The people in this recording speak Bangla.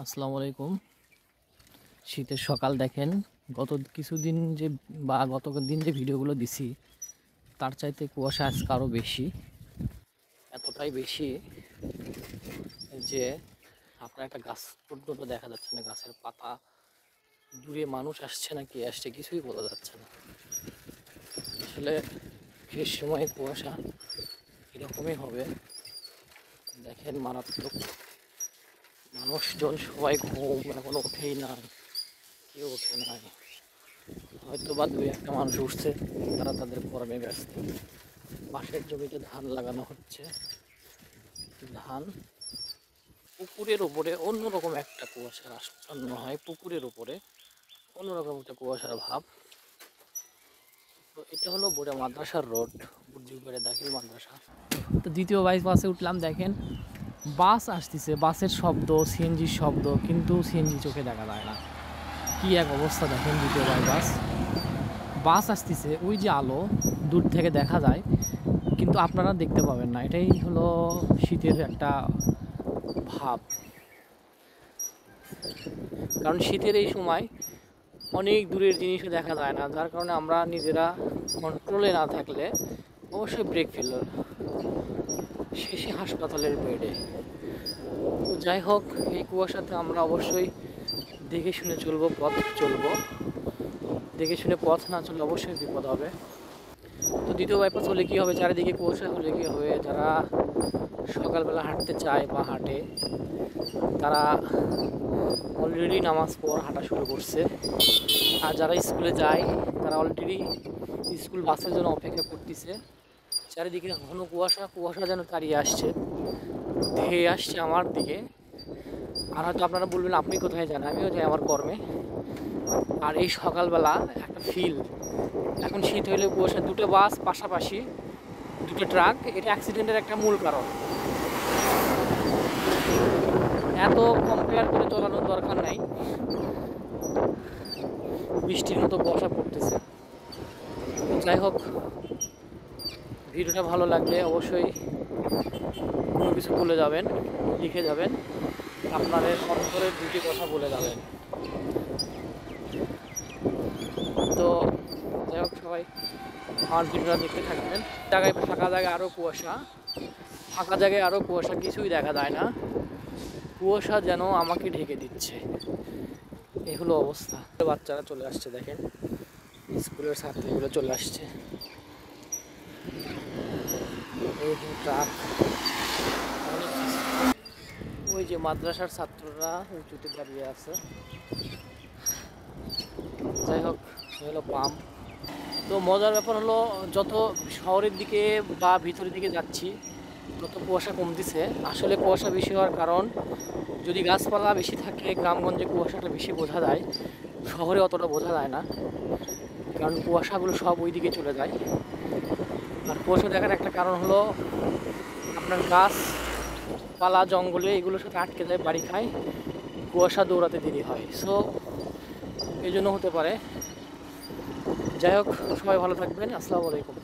আসসালামু আলাইকুম। শীতের সকাল দেখেন, গত কিছুদিন যে গত দিন যে ভিডিওগুলো দিছি তার চাইতে কুয়াশা আজকে আরও বেশি, এতটাই বেশি যে আপনার একটা গাছ পর্যন্ত দেখা যাচ্ছে না, গাছের পাতা, দূরে মানুষ আসছে না কি আসছে কিছুই বোঝা যাচ্ছে না। আসলে সেই সময় কুয়াশা এরকমই হবে। দেখেন মারাত্মক, মানুষজন সবাই ঘুম এখনো ওঠেই না, কেউ ওঠে নাই। হয়তো বা দুই একটা মানুষ উঠছে, তারা তাদের কর্মে ব্যস্ত। পাশের জমিতে ধান লাগানো হচ্ছে, ধান পুকুরের উপরে অন্যরকম একটা কুয়াশার আচ্ছন্ন হয়, পুকুরের উপরে অন্যরকম একটা কুয়াশার ভাব। তো এটা হলো বোড়া মাদ্রাসার রোড, বুর্জিবাড়ি দাখিল মাদ্রাসা। তো দ্বিতীয় বাইপাসে উঠলাম, দেখেন বাস আসতেছে, বাসের শব্দ, সিএনজির শব্দ, কিন্তু সিএনজি চোখে দেখা যায় না। কি এক অবস্থা দেখেন, দ্বিতীয় বাইপাস বাস আসতেছে, ওই যে আলো দূর থেকে দেখা যায় কিন্তু আপনারা দেখতে পাবেন না। এটাই হলো শীতের একটা ভাব, কারণ শীতের এই সময় অনেক দূরের জিনিসও দেখা যায় না, যার কারণে আমরা নিজেরা কন্ট্রোলে না থাকলে অবশ্যই ব্রেক ফেলার শেষে হাসপাতালের বেডে। তো যাই হোক, এই কুয়াশাতে আমরা অবশ্যই দেখে শুনে চলবো, পথ চলবো, দেখে শুনে পথ না চললে অবশ্যই বিপদ হবে। তো দ্বিতীয় বাইপাস হলে কী হবে, চারিদিকে কুয়াশা হলে কী হবে, যারা সকালবেলা হাঁটতে চায় বা হাঁটে তারা অলরেডি নামাজ পড় হাঁটা শুরু করছে। আর যারা স্কুলে যায় তারা অলরেডি স্কুল বাসের জন্য অপেক্ষা করতেছে। চারিদিকে ঘন কুয়াশা, কুয়াশা যেন তাড়িয়ে আসছে, ধেয়ে আসছে আমার দিকে। আর হয়তো আপনারা বলবেন আপনি কোথায় যান, আমিও যাই আমার কর্মে। আর এই সকালবেলা একটা ফিল, এখন শীত হইলে কুয়াশা, দুটো বাস পাশাপাশি, দুটো ট্রাক, এটা অ্যাক্সিডেন্টের একটা মূল কারণ। এত কম্পেয়ার করে চলানোর দরকার নাই, বৃষ্টির মতো কুয়াশা পড়তেছে। যাই হোক, ভিডিওটা ভালো লাগলে অবশ্যই কোনো কিছু বলে যাবেন, লিখে যাবেন, আপনাদের অন্তরের দুটি কথা বলে যাবেন। তো যাই হোক, সবাই আমার ভিডিওটা দেখতে থাকবেন। জায়গায় ফাঁকা জায়গায় আরও কুয়াশা, ফাঁকা জায়গায় আরও কুয়াশা, কিছুই দেখা যায় না, কুয়াশা যেন আমাকে ঢেকে দিচ্ছে। এই হলো অবস্থা। বাচ্চারা চলে আসছে, দেখেন স্কুলের ছাত্রীগুলো চলে আসছে, এই ট্রাক, অনেক কিছু। ওই যে মাদ্রাসার ছাত্ররা উঁচুতে দাঁড়িয়ে আছে। যাই হোক, হলো পাম্প। তো মজার ব্যাপার হলো, যত শহরের দিকে বা ভিতরের দিকে যাচ্ছি তত কুয়াশা কমতেছে। আসলে কুয়াশা বেশি হওয়ার কারণ, যদি গাছপালা বেশি থাকে গ্রামগঞ্জে কুয়াশাটা বেশি বোঝা যায়, শহরে অতটা বোঝা যায় না, কারণ কুয়াশাগুলো সব ওই দিকে চলে যায়। আর কুয়াশা দেখার একটা কারণ হলো, আপনার গাছপালা জঙ্গলে এগুলোর সাথে আটকে যায়, বাড়ি খায়, কুয়াশা দৌড়াতে দেরি হয়। সো এই জন্য হতে পারে। যাই হোক, সবাই ভালো থাকবেন। আসসালামু আলাইকুম।